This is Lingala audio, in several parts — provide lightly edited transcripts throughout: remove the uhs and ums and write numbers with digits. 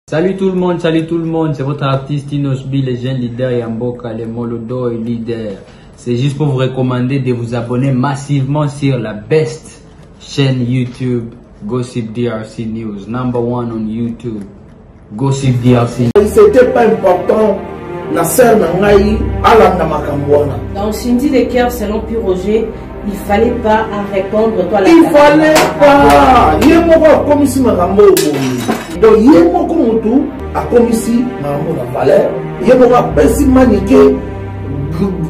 Salut tout le monde, c'est votre artiste Inosbi, les jeunes leaders Yamboka, les Molodo et leaders. C'est juste pour vous recommander de vous abonner massivement sur la best chaîne YouTube, Gossip DRC News, #1 on YouTube, Gossip DRC. C'était pas important, la sœur Nangaï, Alam Namakambouana. Dans Cindy de Cœur, selon Pure Roger, il fallait pas en répondre. Toi, il fallait pas. Il y a beaucoup comme ici, Marambo. Donc, il y a beaucoup de a comme ici, Marambo la valeur. Il y a beaucoup de personnes maniquées.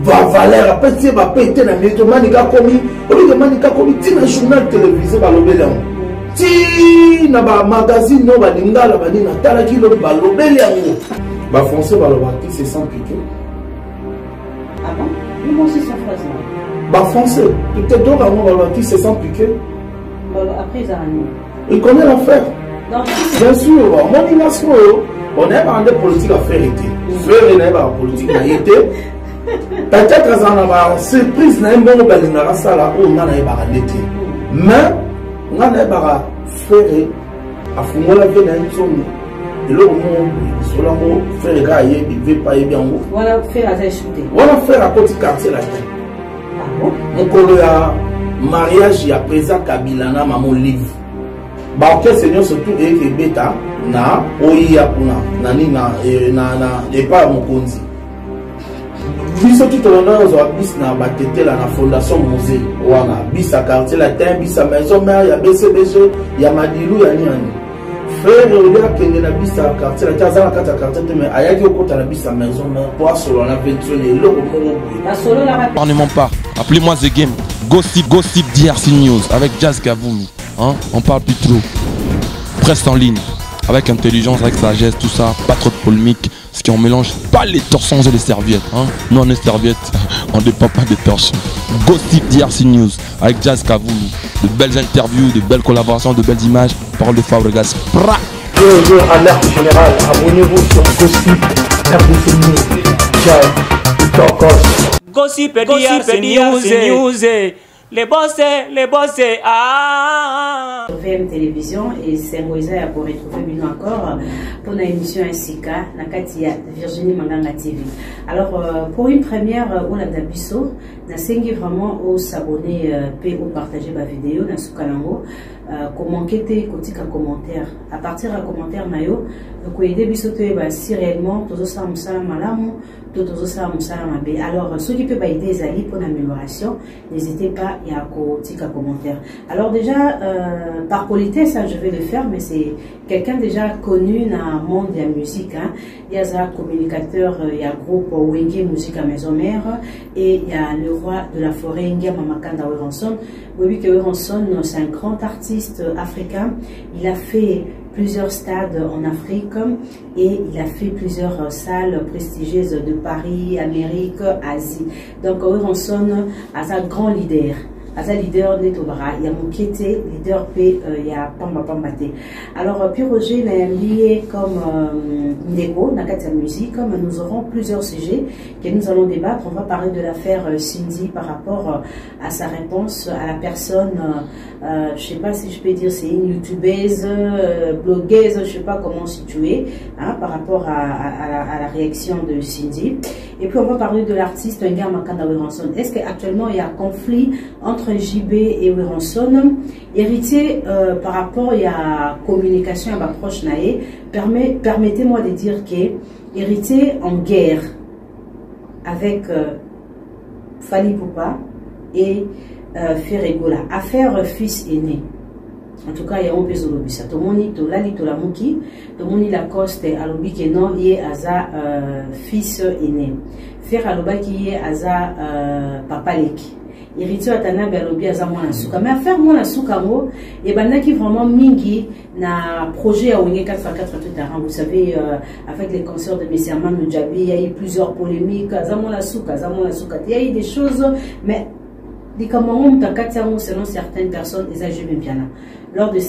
Va valeur, après tu vas péter la maison, manika commis. Au lieu de manika commis, tu as un journal télévisé par le bélion. Tu as un magazine, non, va l'inga, la banine, t'as la kilo, va le bélion. Va foncer, va le bâtir, c'est sans piquer. Ah bon? Oui, moi aussi, sans phrase là. Bah foncez, tout est donc à moi, qui se sent piqué. Après, ils arrivent. Il connaît l'affaire. Bien sûr, mon ination, on est dans des politiques à faire été. Faire n'est pas politique à été. Peut-être que ça n'a pas surprise, n'a pas de la race là où on a pas d'été. Mais on a pas faire à fond la vie d'un son. Et là, on sur la mot faire gagner, il veut pas y bien. Voilà, faire à shooter. Voilà faire à côté quartier là. Mon collègue a mariage il y a présent Kabila na maman livre. Bah ok Seigneur surtout et que bêta na oya kuna nani na et pas mon konzi. Biso tout le monde a bis na batete la na fondation musée wana bis à quartier la terre bis à maison mère il y a BCBG il y a Madilou il y a Niani. Frère il y a kende na bis à quartier la casa na kata quartier mais ayaki okota na bis à maison mère pour solo na 21 et le la solo la parlement pas. Appelez-moi The Game. Gossip DRC News avec Jazz Gavoulou. Hein? On parle plus trop. Presse en ligne. Avec intelligence, avec sagesse, tout ça. Pas trop de polémique. Ce qui on mélange pas les torsons et les serviettes. Hein? Nous on est serviettes. On ne dépend pas des torsons. Gossip DRC News avec Jazz Gavoulou. De belles interviews, de belles collaborations, de belles images. Parole de Fabregas. Bonjour, alerte générale. Abonnez-vous sur Gossip DRC News. Jazz Tokos. Gossip DRC News, les boss, ah. VM Télévision et c'est Moïse pour retrouver nous encore pour une émission Insika, la Katia Virginie Manganga TV. Alors pour une première, on a d'Abisso, on a vraiment au s'abonner et au partager ma vidéo dans ce canal. Commenter côté commentaire à partir de commentaire nayo donc aider bisoto si réellement tout ça malamu tout ça mabe. Alors ceux qui peuvent aider les alliés pour l'amélioration n'hésitez pas à côté commentaire. Alors déjà par politesse je vais le faire mais c'est quelqu'un déjà connu dans le monde de la musique hein. Il y a un communicateur il y a groupe Wenge Musique à Maison Mère et il y a le roi de la forêt Ngia Mamakanda Weranson. Oui que Weranson c'est un grand artiste africain. Il a fait plusieurs stades en Afrique et il a fait plusieurs salles prestigieuses de Paris, Amérique, Asie. Donc Weranson est un grand leader. As un leader netobara, il y a mon kété, leader P, il y a Pamba Pambate. Alors, Pure Roger l'a lié comme Nego, Nakata Musique, comme nous aurons plusieurs sujets que nous allons débattre. On va parler de l'affaire Cindy par rapport à sa réponse à la personne, je sais pas si je peux dire, c'est une youtubeuse, blogueuse, je sais pas comment situer, hein, par rapport à la réaction de Cindy. Et puis, on va parler de l'artiste Ngia Makanda Weranson. Est-ce qu'actuellement, il y a un conflit entre JB et Weranson, héritier par rapport à la communication à ma proche naé, permettez-moi de dire que héritier en guerre avec Fali Poupa et Ferregola, affaire fils aîné. En tout cas, il y a un peu de lobby. Tout le monde est tout la mouki, tout le monde est la coste à lobby qui non, il y a un fils aîné. Faire à lobby qui est à papa leki. Héritier atana belobi azamona suka mais affaire mona suka mo et bandaki vraiment mingi na projet à Wenge 404 tout à vous savez avec les concerts de Messia Manu Djabi il y a eu plusieurs polémiques azamona suka il y a eu des choses mais des camarades takatiamo selon certaines personnes les âgés bien lors de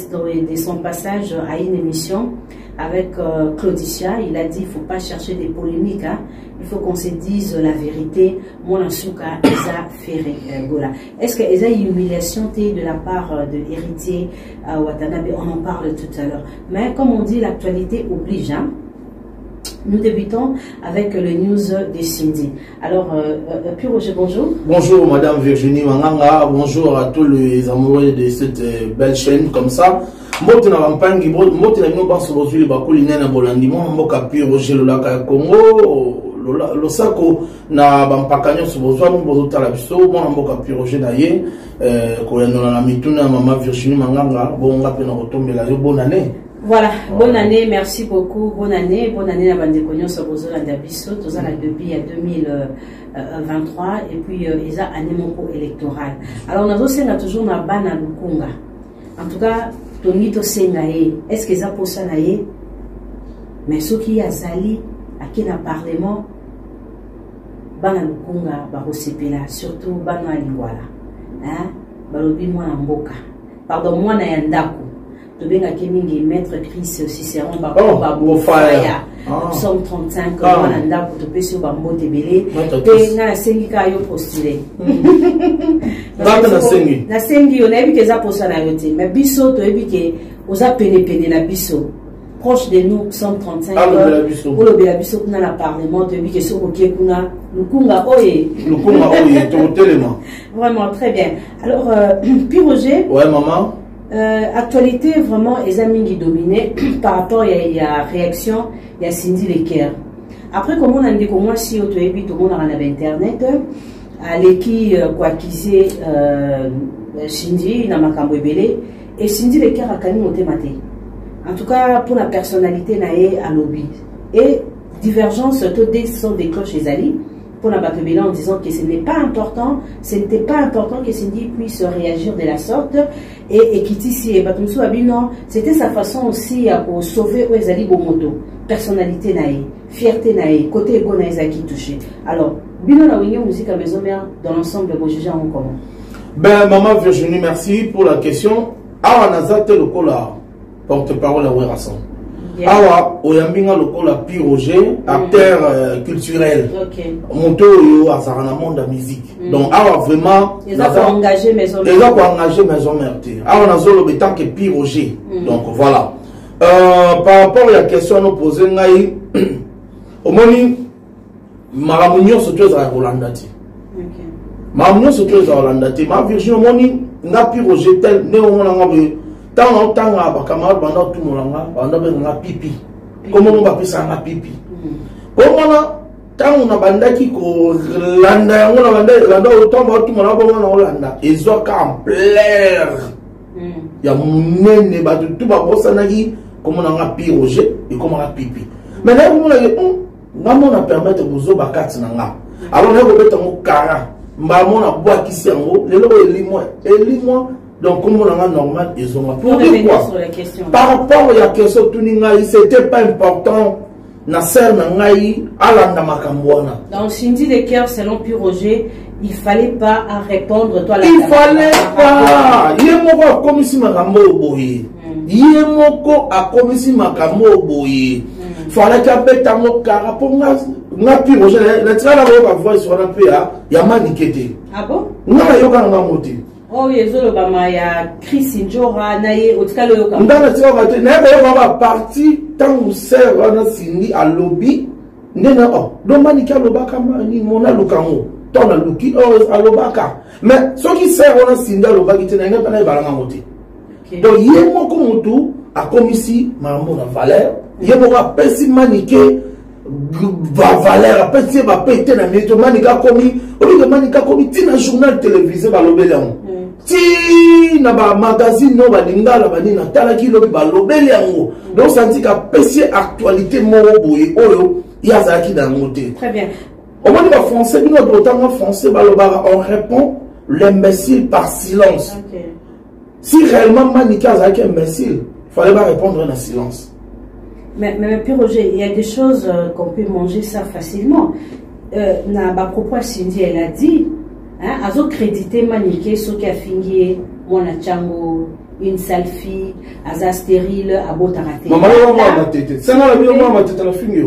son passage à une émission avec Claudicia. Il a dit il ne faut pas chercher des polémiques, hein. Il faut qu'on se dise la vérité. Mon souka Eza Ferré Gola. Est-ce que Eza humiliation de la part de héritier Watanabe? On en parle tout à l'heure. Mais comme on dit, l'actualité oblige, hein. Nous débutons avec le news de Cindy. Alors, Pierre Roger, bonjour. Bonjour Madame Virginie Manganga, bonjour à tous les amoureux de cette belle chaîne comme ça. Mbote na rampangi, mbote na bino banso bozuli bakuli nena bolandi mo mboka Pierre Roger lolaka Congo, losako na bampakanyo sobozwa mo bozotala biso mo mboka Pierre Roger na ye ko yanola na mituna mama Virginie Manganga, bonga pe na kotombela yo bonne année. Voilà, bonne année, merci beaucoup, bonne année na bande konyo sobozo la dabiso, tozala depuis 2023 et puis eza année moko électorale. Alors on a toujours na bana lukunga. En tout cas, tonito senga ye, est-ce que eza posa na ye? Mais ceux qui azali aki na parlement bana lukunga ba kosepela, surtout bana lingwala. Hein? Balobi mwana mboka. Pardon, mwana ya ndako. Tobenga kemingi maître Chris Cicéron ba fire. Nous sommes 35 mwana ndako topesi ba mbote belé pe na sengi ka yo postuler. Na sengi on a vu que ça posa na yote mais biso to ebi ke oza pene na biso proche de nous 135 pour le biso kuna na parlement to ebi ke so okie kuna lukunga oye to télément. Vraiment très bien. Alors puis Roger. Ouais maman. Actualité vraiment examiné dominé par rapport à la réaction il y a Cindy Leker. Après comment on a dit que moi si auto et puis tout le monde a internet à l'équipe quoi qui c'est Cindy na makambo ebele et Cindy Leker a kani monté maté. En tout cas pour la personnalité nae à lobby et divergence surtout des sons des cloches et Ali pour la Bakebela en disant que ce n'est pas important, ce n'était pas important que Cindy puisse réagir de la sorte et Kitisi et Batumsu Abino, c'était sa façon aussi pour sauver Oezali Bomoto, personnalité naïe, fierté naïe, côté ego naïe qui touché. Alors, Bino la Wignon musique à maison mère dans l'ensemble de vos juges en commun. Ben, maman Virginie, merci pour la question. Ah, Nazate le cola, porte-parole à Ouerasson. Awa oyambinga lokola Pierre Roger, acteur culturel. Monto yo azarana monde de musique. Donc awa vraiment ils ont engagé maison mère. Awa nazolo betant que Pierre Roger. Donc voilà. Par rapport à la question nous poser ngai omoni maramunyo surtout za Rolanda ti. Maramunyo surtout za Rolanda ti. Ma Virginie omoni nga Pierre Roger tel ne omona ngabe tant ba camarade banda tout molanga banda benga pipi comment on va appeler ça pipi comment tant on a bandaki ko landa on a landa autant ba tout molanga on landa ezoka en plaire ya munene ba tout ba bosanaki comment on a Pierre Roger et comment on a pipi mais là on a on permettre bozo bakati nanga alors là on beto mo kara mba mo na boa kisi yango lelo elimo. Donc, comme on a normal, ils ont pour quoi par rapport à la question de c'était pas important. Nasser Nangaï, Alanda Makambouana. Donc, Cindy Leker, selon Pierre Roger, il fallait pas à répondre. Toi, il fallait pas. Yemoko a commis Makambo Boye. Yemoko a commis Makambo Boye. Fallait qu'il y ait un mot car pour moi, Pierre Roger, la tirade à voix sur un peu, il y a maniqué. Ah bon? Non, il y a un motif. Oh, il y a Chris Njora, Naye, Otkalo Yoka. Ndana tiraba te, na ba parti tant ou sert wana sindi à lobby. Ndena oh, do manika lobaka mani mona lukango. Tona luki oh à lobaka. Mais ce qui sert wana sindi à lobaki te na ngata na balanga moté. Donc yemo ko mutu a komisi mambo na valeur. Yemo ka pesi manike va valeur a pesi ba pété na mito manika komi, oli manika komi tina journal télévisé ba lobelamo. Si na ba magazine no ba lingala ba nina tala ki lobi ba lobeli yango donc ça dit ka pesi actualité moro boye oyo ya zaki dans moté. Très bien. Au moins ba français bino d'autant français ba loba on répond l'imbécile par silence. Okay. Si réellement Manika zaki imbécile, fallait pas répondre en silence. Mais Pierre Roger, il y a des choses qu'on peut manger ça facilement. Na ba propos Cindy elle a dit hein, azo crédité Maniké ce qui a fini Mwana Chango une sale fille, aza stérile, abo tarate. Maman, maman, tête. C'est la vie, maman, tête la fille.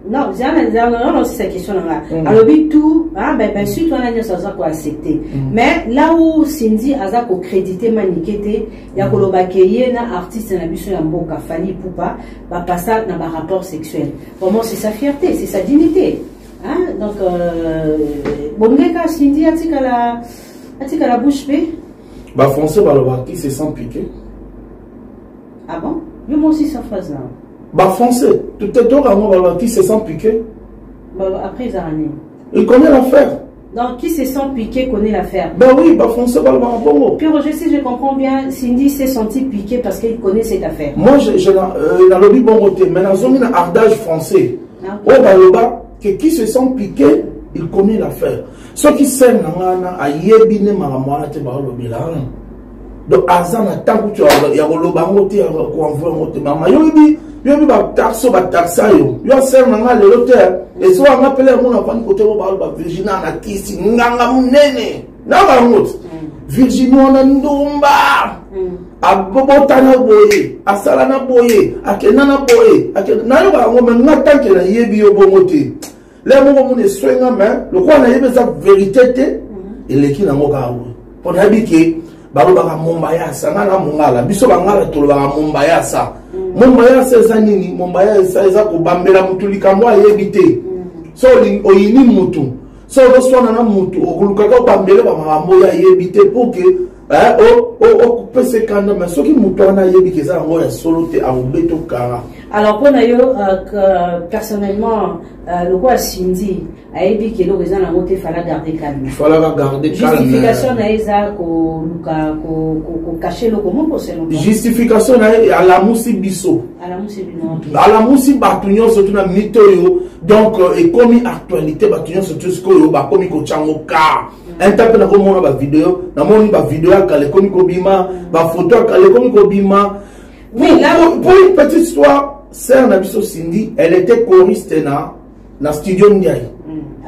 Non, c'est sa question là. Alors, tout, ben, suite, on a dit ça, ça, accepter. Mais là où Cindy a crédité Manikété, il y a un artiste, un abus sur un beau Fanny Poupa, va passer dans un rapport sexuel. Vraiment, c'est sa fierté, c'est sa dignité. Hein? Donc, bon, Cindy a-t-il qu'à la bouche bée? Bah, français, bah, le qui se sent piqué. Ah bon? Moi aussi, ça phrase là. Bah, français, tout est d'or qui se sent piqué. Bah, après, ils ont il connaît l'affaire. Donc, qui se sent piqué connaît l'affaire. Bah oui, bah, français, bah, bon. Puis, Roger, si je comprends bien, Cindy s'est senti piqué parce qu'il connaît cette affaire. Moi, j'ai dans le bon côté, mais dans un ardage français. Oh, bah, le bas, qui se sent piqué, il connaît l'affaire. Ceux qui s'aiment, à yébine, maramouana, te bah, le bilan. Donc, Azan, tant que tu as le bangoté, qu'on voit un côté, maman, yobi ba taxo ba taxa yo yo ser na ngale loter et so nga pele mo na pan côté mo ba virginia na kisi nganga munene na ba ngot virginia na ndumba abobota na boye asala na boye akena na boye akena yo ba ngoma ngata ke na yebi yo bongote le mo mo ne swenga mais le quoi na yebe za vérité te eleki na ngo ka wo pour habike balo ba momba ya sanga na mungala biso ba ngala to ba momba ya sa Mombaya seza nini, Mombaya seza kubambela mutu likamwa yebite. So oyini mutu. So oswana na mutu okulukaka kubambele ba mambo ya yebite pour que pese kanda mais soki mutu ana yebike za ngo ya solote a obeto kara. Alors pour yo personnellement le quoi Cindy a yebi que le raison la montée fallait garder calme. Il fallait garder calme. Justification na eza ko cacher le comment pour selon. Justification na à la musi biso. À la musi bino. À la musi batunyo surtout na mito yo donc et comme actualité batunyo surtout ce ko yo ba komi ko chango ka. Interpelle na komo na ba vidéo na moni ba vidéo akale komi ko bima ba photo akale komi ko bima. Oui, là pour une petite histoire, Sœur Nabiso Cindy, elle était choriste dans Studio Ndiaye.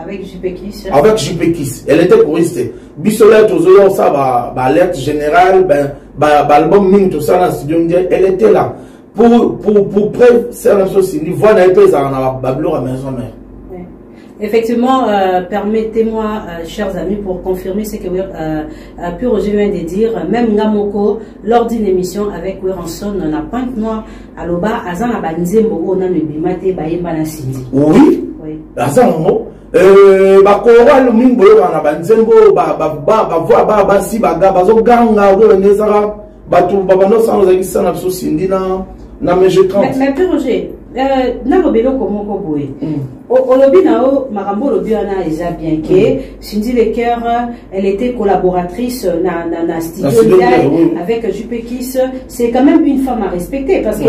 Avec JP Avec JP. Elle était choriste. Bissolette aux oeufs, ça va alerte générale, album mine tout ça dans Studio Ndiaye. Elle était là. Pour preuve, Sœur Nabiso Cindy, voilà un peu ça dans la Babylone à maison mère. Effectivement, permettez-moi, chers amis, pour confirmer ce que Pure Roger vient de dire, même Ngamoko, lors d'une émission avec Weranson, on a pointe noire, à l'oba, Azan a banzembo, on a le bimate, baïba na Cindy. Oui, Azan, bakora le mimbo, on a banzembo, si baga, bazo ganga, nezara, batu, babano, sans nous agissant, na Cindy, na meje 30. Mais Pure Roger, na robelo comment koboé olobi nao marambo lobi ana eza bien que Cindy Lecker elle était collaboratrice na studio avec Jupekis. C'est quand même une femme à respecter parce que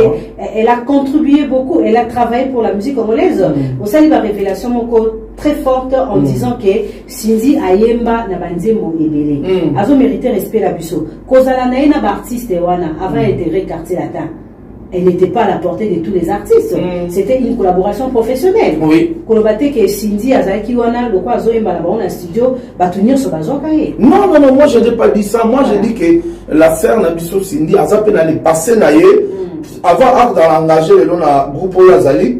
elle a contribué beaucoup, elle a travaillé pour la musique congolaise. Au sein de la révélation moko très forte en disant que Cindy ayemba na banzembo ebele azo mériter respect la biso kozala na ina ba artiste wana avant intérêt quartier latin. Elle n'était pas à la portée de tous les artistes. C'était une collaboration professionnelle. Oui. Kolobate que Cindy Azaki wana le quoi zoemba là dans un studio batunir sur bazokaye. Non, moi je n'ai pas dit ça. Moi je dis que la sœur Nabiso Cindy Azape n'allait passer naïe avant d'engager le groupe Yazali.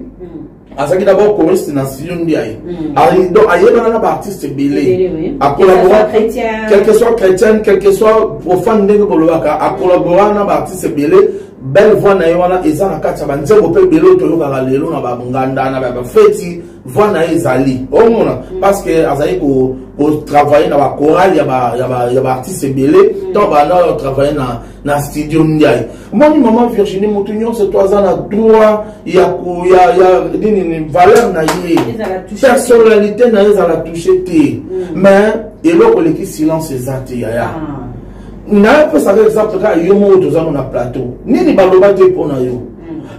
Azaki d'abord choriste dans studio Ndiaye. Donc ailleurs on a un artiste belé. À collaborer, quel que soit chrétien, quel que soit profane de Bolowaka, à collaborer un artiste belé. Belle voix na yona ezana kati ba nzembo pe belo to yoka lelo na ba nganda na ba feti voix na ezali omona parce que azali ko travailler na ba chorale ya ba artiste belé donc ba na travailler na studio Ndiaye. Moni maman Virginie Moutinho c'est toi za na droit ya nini valeur na yé personnalité na ezala toucher té mais eloko leki silence ezati ya n'a pas ça exemple quand yo mo to na plateau nini baloba te pona yo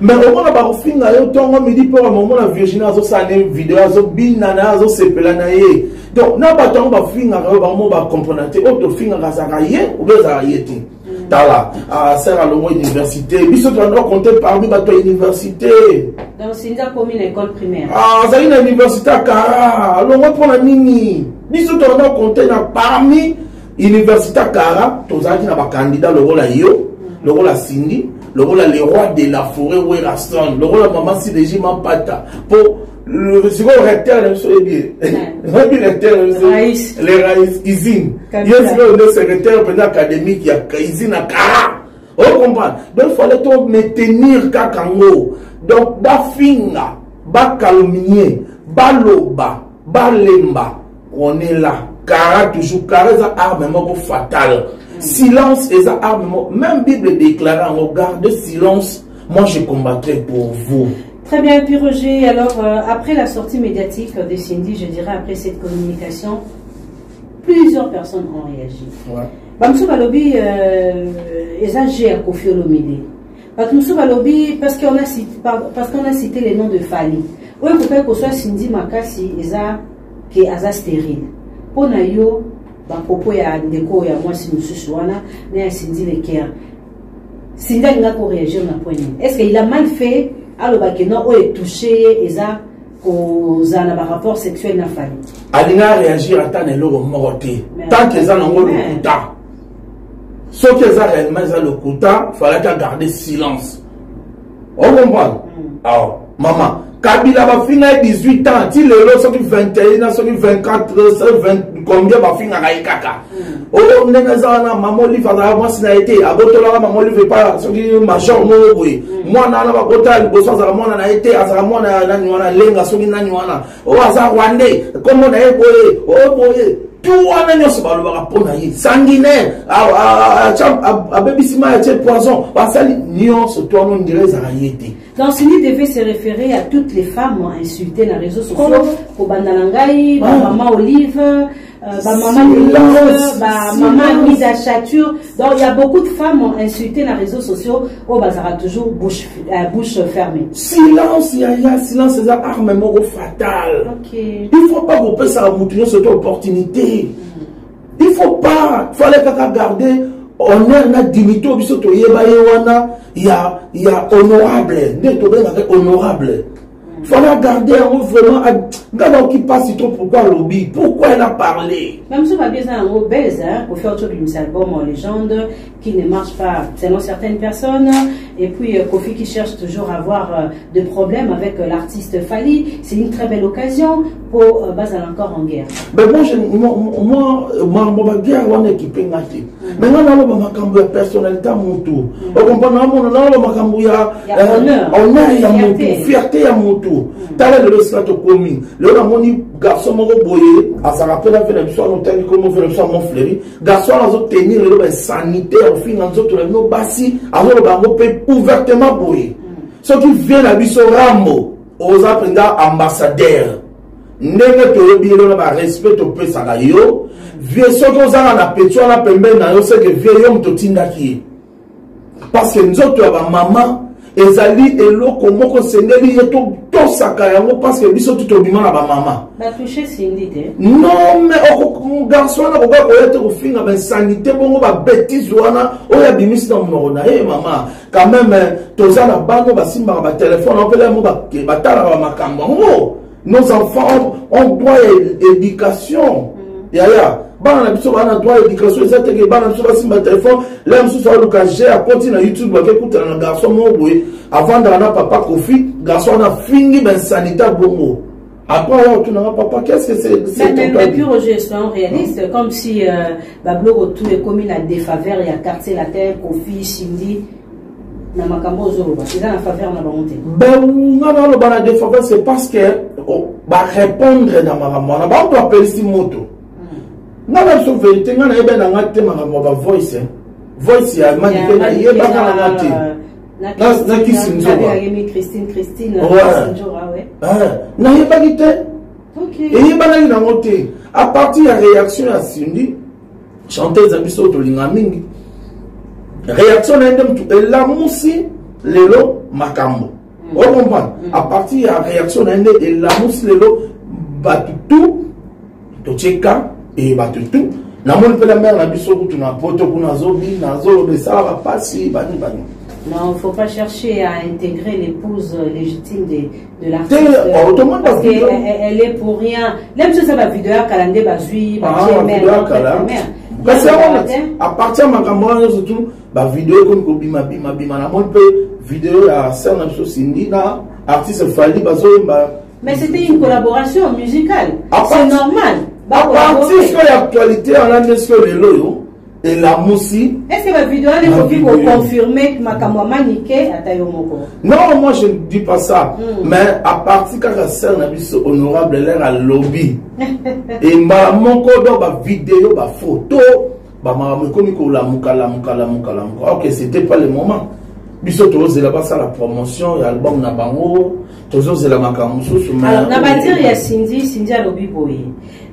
mais au moins ba finga yo tongo midi pour un moment la Virginie azo sa vidéo azo bina na azo sepela na ye donc na ba tongo ba finga ba mo ba comprendre te auto finga ka sa ye ou bien ça yeti tala à sert à l'homo université biso to doit compter parmi ba to université donc c'est comme une école primaire ça une université kara l'homo pona nini biso to doit compter na parmi Université Kara, tous les candidats le rôle yo. le rôle à Cindy, le rôle à les rois de la forêt Weraston, le rôle à maman Sidéji Mampata pour le second recteur de M. Ebier. Les raïs Izine. Il y a le secrétaire académique, il y a Izine à Kara. On comprend. Donc il fallait tout maintenir Kakango. Donc, Bafinga, Bakalominier, Baloba, Balemba, on est là. Kara toujours, Kara est un armement fatal. Silence est un armement. Même Bible déclare en regard de silence, moi je combattrai pour vous. Très bien, et puis Roger, alors après la sortie médiatique de Cindy, je dirais après cette communication, plusieurs personnes ont réagi. Ouais. Bamsou Balobi, j'ai à Kofi Olomide. Bamsou Balobi, parce qu'on a cité les noms de Fali. Oui, il faut que soit Cindy Makasi, qui est stérile. Pour Nayo, propos ya ndeko ya moi si nous souana, mais Cindy le Kea. Cindy n'a pas réagi na point. Est-ce qu'il a mal fait? Alors que non, on est touché et ça aux rapport sexuel na Fali. Alina réagir à tant de l'eau morté. Tant que ça n'a pas le quota. Sauf que ça réellement le quota, il fallait garder silence. On comprend? Alors, maman, Kabila va finir 18 ans, il est là, 21, 24, 20, combien va finir à Ikaka? Oh, on est dans un maman livre à moi, si n'a été, à Botola, maman livre pas, ce qui est major, moi, n'a pas Botal, Bossan, à moi, n'a été, à moi, n'a pas lenga, ce qui n'a pas, oh, à Rwandais, comment on a évolué, oh, boye. Tout le monde se parle de sanguinaire, à Bébissima, à poison, à Sali, Nyon se tourne, on dirait Zaraïté. Donc, Cindy devait se référer à toutes les femmes insultées dans les réseaux sociaux, au Bandalangaï, Maman Olive, Maman Olive, Maman Mida Chature. Donc, il y a beaucoup de femmes insultées dans les réseaux sociaux, au Bazara toujours bouche fermée. Silence, silence, c'est un armement fatal. Il ne faut pas couper ça à moutiller cette opportunité. Il ne faut pas, il fallait garder. On a une dignité, il y a honorable, honorable. Il fallait garder vraiment, regarde qui passe trop pourquoi lobby, pourquoi elle a parlé. Même si on a besoin d'un mot belle, pour faire autre chose, album en légende, qui ne marche pas selon certaines personnes, et puis Kofi qui cherche toujours à avoir de problèmes avec l'artiste Fali, c'est une très belle occasion pour Bazal encore en guerre. Mais moi, ma guerre, on est équipé ngati. Mais on a ma personnalité à mon tour. On comprend, on a honneur, il y a mon tour, fierté à mon tour. T'as le strato commun. Le ramoni garçon m'a boyé, à sa rappel à faire l'histoire, on t'a dit comment faire l'histoire mon fléri. Garçon à autres tenir le sanitaire, au final, nous autres, nos bassi, à nos pays ouvertement boyé. Ceux qui viennent à Bisso Rambo, aux apprenants ambassadeurs. Ndenge toyebi le ba respect au pesa na yo vie soko za na petwa na pembe na yo c'est que vie yo mtotinda ki parce que nzoto ya ba mama ezali eloko moko sendeli yeto to saka yango parce que biso tout obima na ba mama ba toucher Cindy non mais o garçon na ko ko yeto ko finga ba sanité bongo ba bêtise wana o ya bimisi na monoko na mama quand même toza na bango ba simba ba téléphone on peut mo ba tala ba makambo. Nos enfants ont droit à l'éducation. Yaya, bana na biso bana droit à l'éducation. Ça te que bana biso ba simba téléphone. Là biso so luka j'ai à continuer YouTube ba écouter na garçon mo boy avant de na papa Kofi, garçon na fingi ben sanitaire bongo. Après tu n'as papa qu'est-ce que c'est mais puis Roger soyons réaliste comme si Bablo retour est commis la défaveur il y a quartier la terre Kofi Cindy. Na makambo zoroba c'est dans la faveur na bonté ben ngana lo bana défaveur c'est parce que ba répondre na makambo na ba on doit appeler si moto ngana so vérité ngana ebe na ngate makambo ba voice ya manifeste na ye ba na ngate na kisinzoba Christine na ye ba gite OK et ba na ina ngote à partir de la réaction à Cindy chanteuse abiso to linga mingi réaction de la moussi lelo makambo on comprend à partir de la réaction de la moussi lelo batutu to cheka et batutu na mon pe la mère na biso kutu na poto kuna zobi na zo de ça va passer bani. Non, il ne faut pas chercher à intégrer l'épouse légitime de l'artiste. Parce qu'elle est pour rien. Même si ça va vidéo à Kalandé, Bazui, à partir de ma camarade, surtout, ba vidéo comme ko bima na mon peu vidéo à Serna biso Cindy na artiste Fali bazo ba. Mais c'était une collaboration musicale. C'est normal. À partir de l'actualité, on a mis sur le loyo et la moussi. Est-ce que la vidéo est pour confirmer que ma caméra niqué à Tayomoko? Non, moi je ne dis pas ça. Mais à partir de la scène, on a honorable l'air à lobby. Et mon code, ma vidéo, ma photo, ma ok, c'était pas le moment. Biso c'est là-bas ça la promotion, l'album na bango, c'est la makamusu. Alors, on va dire il y a Cindy à lobby boy.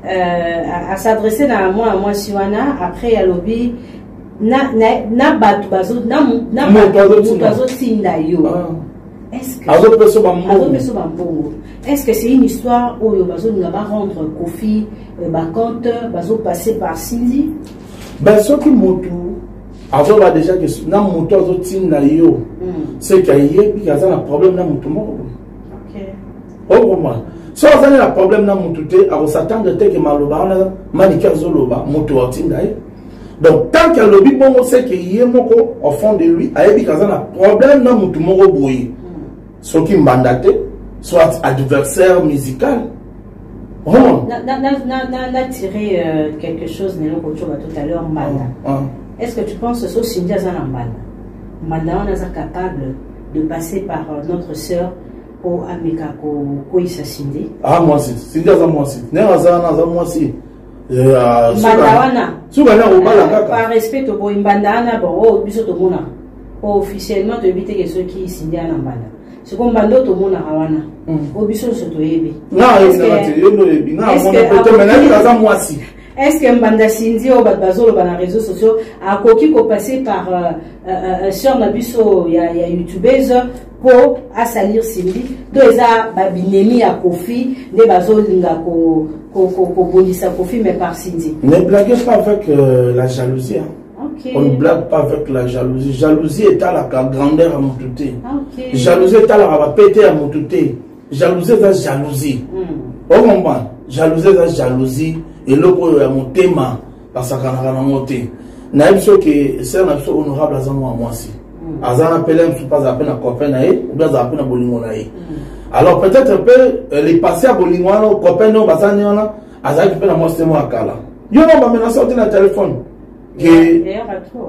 À s'adresser à moi Siwana, après il y a lobby na batu bazo na bazo tinda yo. Est-ce que c'est une histoire où bazo n'a pas rendre Kofi compte bazo passer par Cindy? Ben ce qui motu alors là déjà que na moto azo tinda yo. C'est qu'il y a un problème na moto moko. OK. Au moment so vous avez un problème dans mon touté, à s'attendre que maloba manika zoloba moto otinda. Donc tant que le lobby bon sait qu'il y a moko au fond de lui, a ebi kaza na problème dans moto moko boyi. Ce qui mandaté soit adversaire musical. n'a tiré quelque chose de l'autre tout à l'heure Mbanda. Est-ce que tu penses que c'est Cindy Azana Mbanda? Mbanda on est capable de passer par notre sœur pour Amika Koïsa Cindy? Ah moi aussi, Cindy Azana moi aussi. Azana moi aussi. Mbanda par respect au Mbanda bon biso to mona. Officiellement tu évites que ceux qui Cindy Azana Mbanda. C'est comme Mbanda to mona hawana. Obiso so to yebi. Non, est-ce que Mbanda Cindy au Badbazolo dans les réseaux sociaux a coquille pour passer par sur Nabiso il y a youtubeuse pour salir Cindy donc ils a babinemi à Kofi des bazolinga ko bonisa Kofi mais par Cindy. Ne blaguez pas avec la jalousie. Okay. On ne blague pas avec la jalousie. Jalousie est à la grandeur à mon touté. Jalousie est à la péter à mon touté. Jalousie est à jalousie. Au moment, jalousie est à jalousie. Et le coup est mon thème parce que on a monté. Naïbso que c'est un absolu honorable à moi aussi. Azan appelé je pas à peine à copain naïe ou bien à peine à bolingo naïe. Alors peut-être un peu les passer à bolingo no copain no basani ona azan qui peut la montrer moi à kala. Yo non ba menacer au téléphone. Que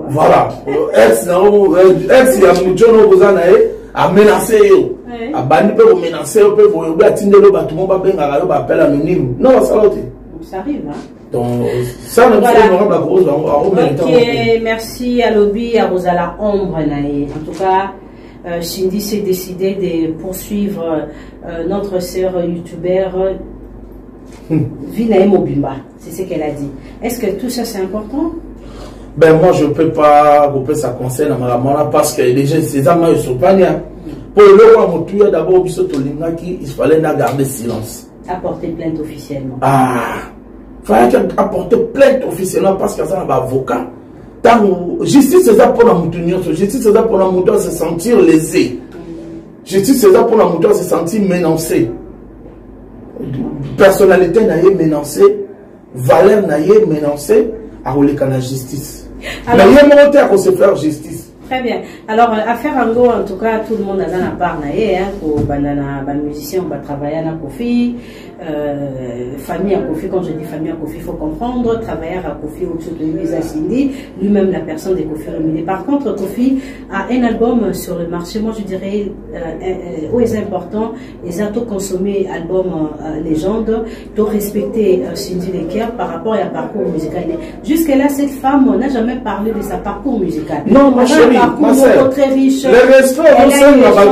voilà ex il y a mon jono bozanae a menacé yo. A bandi peut vous menacer peut vous oubia tindelo ba tout monde ba benga yo ba appel anonyme. Non ça l'autre. Ça arrive, hein? Donc, ça, voilà. Ok, merci à Lobby, à Rosala Ombre. En tout cas, Cindy s'est décidé de poursuivre notre sœur youtubeur Vinae Mobimba. C'est ce qu'elle a dit. Est-ce que tout ça c'est important? Ben, moi, je ne peux pas couper sa conseil à Maramona parce que déjà, ces amants, ils sont pas nés. Pour le roi Moutuya, d'abord, il fallait garder silence. Apporter plainte officiellement. Ah! Il fallait apporter plainte officiellement parce qu'il y a un avocat. Justice, c'est ça pour la moutonnière. Justice, c'est ça pour la moutonnière se sentir lésé. Justice, c'est ça pour la moutonnière se sentir menacée. Personnalité n'a pas menacée. Valeur n'a pas menacée. À la justice. Mais il y a un moment où se faire justice. Très bien. Alors, affaire Ango, en tout cas, tout le monde a la part, pour les musiciens, on va travailler à Kofi, famille à Kofi, quand je dis famille à Kofi, il faut comprendre, travailler à Kofi au-dessus de Lisa Cindy, lui-même la personne de Kofi Remini. Par contre, Kofi a un album sur le marché, moi je dirais, où est important, les a tout consommé album légende, tout respecter Cindy Lecker par rapport à un parcours musical. Jusque-là, cette femme, on n'a jamais parlé de sa parcours musical. Non, ma chérie. Très riche. Le respect,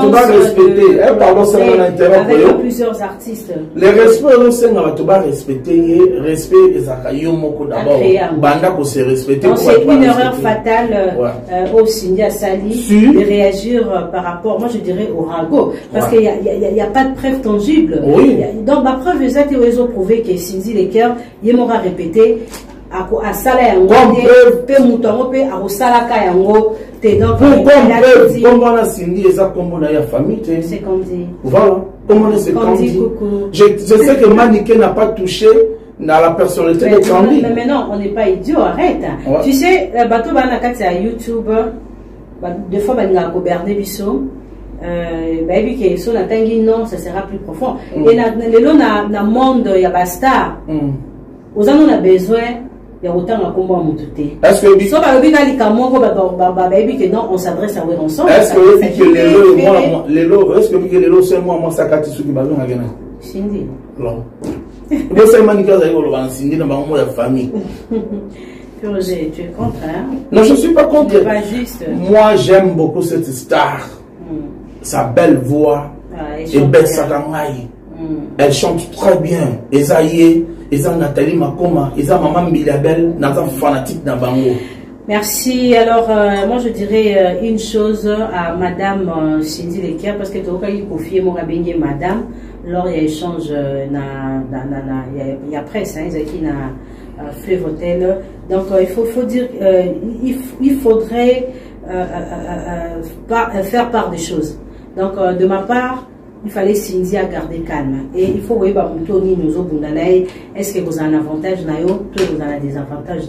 on va respecter. Pardon, c'est mon intérêt. Avec plusieurs artistes. Le respect, on va respecter. Respect, Ezakayo Moko d'abord. Banda pour se respecter. C'est une erreur fatale au Cindy Sali de réagir par rapport, moi je dirais, au ragot. Parce qu'il n'y a pas de preuve tangible. Oui. Donc, ma preuve exacte est prouvé que Cindy Lecker, il m'aura répété. A sala yango pe mutongo pe a salaka yango te donc comment on a Cindy et ça comment on a famille c'est comme dit voilà comment c'est comme dit je sais que Maniké n'a pas touché dans la personnalité de Candy. Mais non, on n'est pas idiot, arrête. Ouais. Tu sais, bateau banakati à YouTube, des fois on a goberné biso. Baby qui sont attendu non, ça sera plus profond. Et na monde il y a basta. Aux gens on a besoin. Il y a autant à combat à monter. Est-ce que si on va le baby que non, on s'adresse à ensemble. Est-ce que les lots, est-ce que les lots seulement moi ça qui va nous gagner? Cindy. Non. Mais c'est maniquer ça il va Cindy dans ma famille. Roger, tu es contre hein? Non, je suis pas contre. Pas juste. Moi, j'aime beaucoup cette star. Sa belle voix et belle sagamai. Elle chante très bien. Esaïe, Esa Nathalie Makoma, Esa Maman Bilabel, Nathan fanatique Nabango. Merci. Alors, moi je dirais une chose à Madame Cindy Lekia, parce que tu as confié mon rabbiné Madame, lors il y a échange, il y a presse, hein, qui n'a fait Hotel. Donc, il faut dire, il faudrait faire part des choses. Donc, de ma part, il fallait Cindy à garder calme. Et il faut voir, est-ce que vous avez un avantage, vous avez des avantages.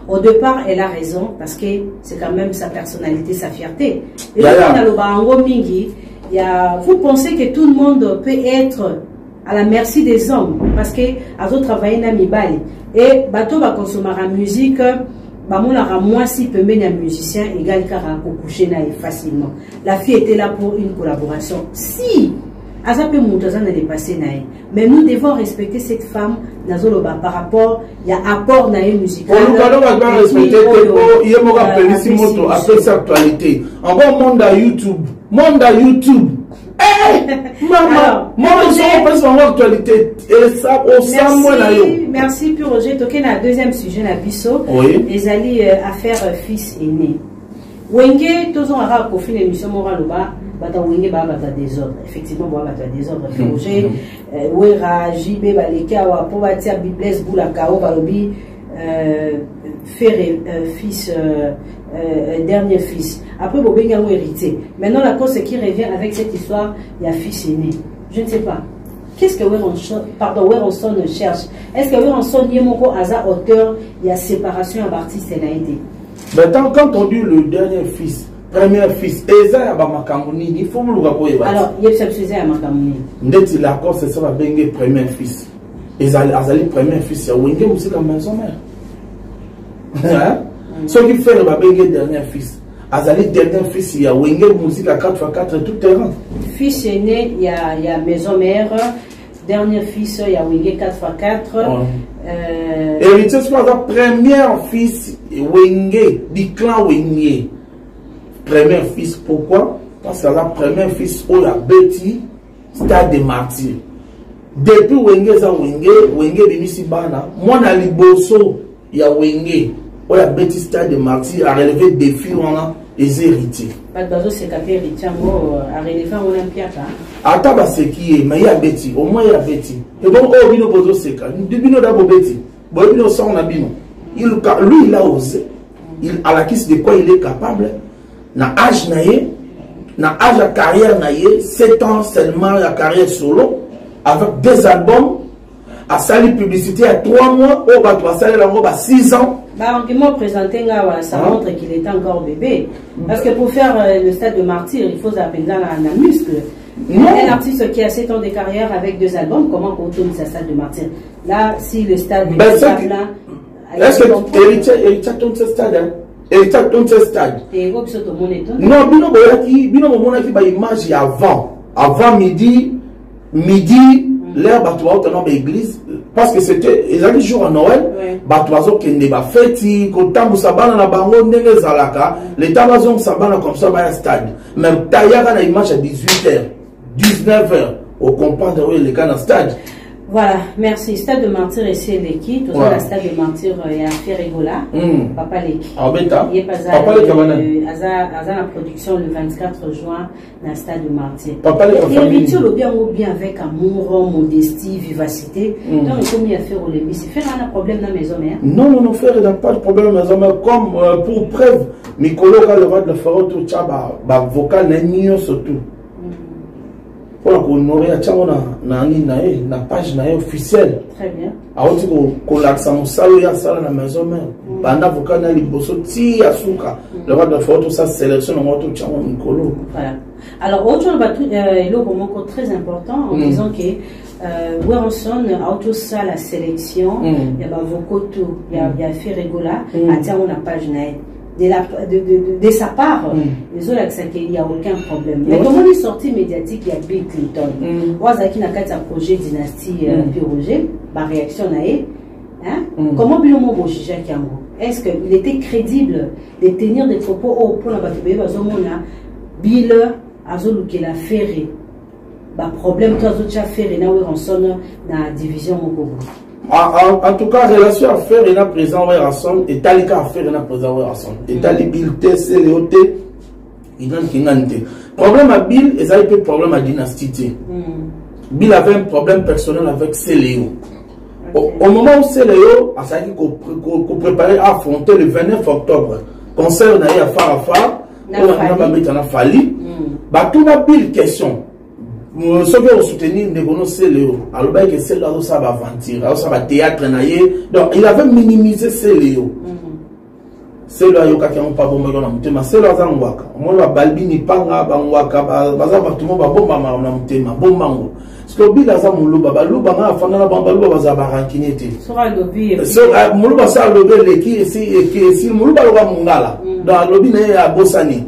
Au départ, elle a raison, parce que c'est quand même sa personnalité, sa fierté. Et vous pensez que tout le monde peut être à la merci des hommes, parce que à travailler dans Mibali. Et bateau va consommer la musique. Moi, si peut un musicien égal car à coucher facilement. La fille était là pour une collaboration. Si Azapé Moutazan est dépassé naï, mais nous devons respecter cette femme par rapport il y a apport naï musical. On va respecter il y a mon rappel ici moto après cette actualité. En bon monde à YouTube. Merci pour Roger. Toqué na deuxième sujet na biso. Les alliés affaire fils aîné. Wenge tous on a confié l'émission Moraloba. Bata Wenge ba bata désordre. Effectivement ba bata désordre. Roger Wera JB baleka wa po batia Bibles boula kao balobi faire fils dernier fils. Après, vous avez hérité. Maintenant, la cause qui revient avec cette histoire, il y a fils aîné. Je ne sais pas. Qu'est-ce que Weronson cherche? Est-ce que Weronson y est mon auteur? Il y a séparation à artiste et aidé. Maintenant, quand on dit le dernier fils, premier fils, Eza Makamuni, il faut me le rappeler. Alors, il y a ce à Makamuni. N'est-ce pas l'accord, c'est ça, va bengue premier fils. Eza Azali premier fils, il y a Wenge aussi la maison mère. Ce qui fait le babé dernier fils. Azali dernier fils, il y a Wenge musique à 4x4 tout terrain. Fils aîné, il y a maison mère. Dernier fils, il y a Wenge 4x4. Héritier, c'est pas premier fils Wenge, du clan Wenge. Premier fils, pourquoi? Parce que la premier fils, on a Betty, stade des martyrs. Depuis Wenge, ça Wenge, Bimisi Bana, moi, dans les Bosso, il y a Wenge. On a Betty stade des martyrs à relever des défis, on a les héritiers. Pas de bateau, c'est qu'après héritier, à relever un Olympiade. Attends, c'est qui est, mais il y a Betty, au moins il y a Betty. Et bon, oh, Bino Bozo, c'est quand même. Bino d'abord Betty. Bon, Bino sort, on a Bino. Lui, il a osé. Il a la quisse de quoi il est capable. Na âge naïe, na âge à carrière naïe, 7 ans seulement la carrière solo, avec 2 albums, à salir publicité à 3 mois, au bas, tu vas salir là-haut, 6 ans. Bah, en présenté, ça montre qu'il est encore bébé. Parce que pour faire le stade de martyr, il faut appeler un muscle. Un artiste qui a 7 ans de carrière avec 2 albums, comment on tourne sa stade de martyr? Là, si le stade est là. Est-ce que Héritier tourne ce stade? Héritier tourne ce stade? Non, Bino Monaki, bah, image avant midi, l'heure, bah, tu vas au l'église. Parce que c'était les jours à Noël, Batoazo qui n'est pas fait, quand on s'abonne à la bango, n'est zalaka, les tabazons s'abonnent comme ça à un stade. Même Taïga a une image à 18h, 19h, au comprendre les cas dans le stade. Voilà, merci. Stade de Martyr et c'est l'équipe. Tout ça, la Stade de Martyr, il y a Ferregola, Papa Leki. Ah, bêta. Il y a Papa Leki. Aza la production le 24 juin dans le Stade de Martyr. Papa Leki. Et héritier le bien avec amour, modestie, vivacité. Donc, il faut mieux faire au lévis. C'est faire un problème dans la maison mère. Non, faire, il n'y a pas de problème dans la maison mère. Comme pour preuve, Mikolo, le roi de la Pharaon, tout ça, vocal, n'est surtout. pour honorer à Tchangona na page na officielle. Très bien. Alors tu ko l'accent musalo ya sala na maison mère. Banda vokana liboso ti asuka. Le roi de photo ça sélection na moto Tchangona Nikolo. Voilà. Alors autre il est très important en disant que Werenson a tout ça la sélection, il y a Vokoto, il y a Ferregola, à Tchangona page na de sa part, les autres il n'y a aucun problème. Mais comment est sorti médiatique, il y a Bill Clinton. Wazaki n'a qu'à projet dynastie Roger, ma réaction à comment Bill Mobo Jacques Yango? Est-ce qu'il était crédible de tenir des propos au point de Bill Azoluke la ferré? Problème, toi, tu as ferré, na Werenson, na division Mobo. En tout cas, relation à faire et na présent Werenson et talika à faire et na présent Werenson. Et tali Bill T, CLOT, il n'a problème à Bill et ça a été problème à dynastie. Bill avait un problème personnel avec Céléo. Au moment où Céléo a sali qu'on préparait à affronter le 29 octobre, concert n'a eu à Farafa, on a fallu, tout ma Bill question. Ceux qui ont soutenu Negono Céléo, alors que Céléo ça va aventure, ça va théâtre donc il avait minimisé Céléo. Céléo a eu quelqu'un pas bon mais on a monté ma Céléo a ngwaka. Moi la balbi ni panga bangwaka baza batumo ba bomba ma on a monté ma bomba ngo. Parce que Bill aza muluba baluba nga afana na bambaluba baza barankinete. Sera lobby. So muluba sa lobby qui si muluba loba mungala. Dans lobby ne a bosani.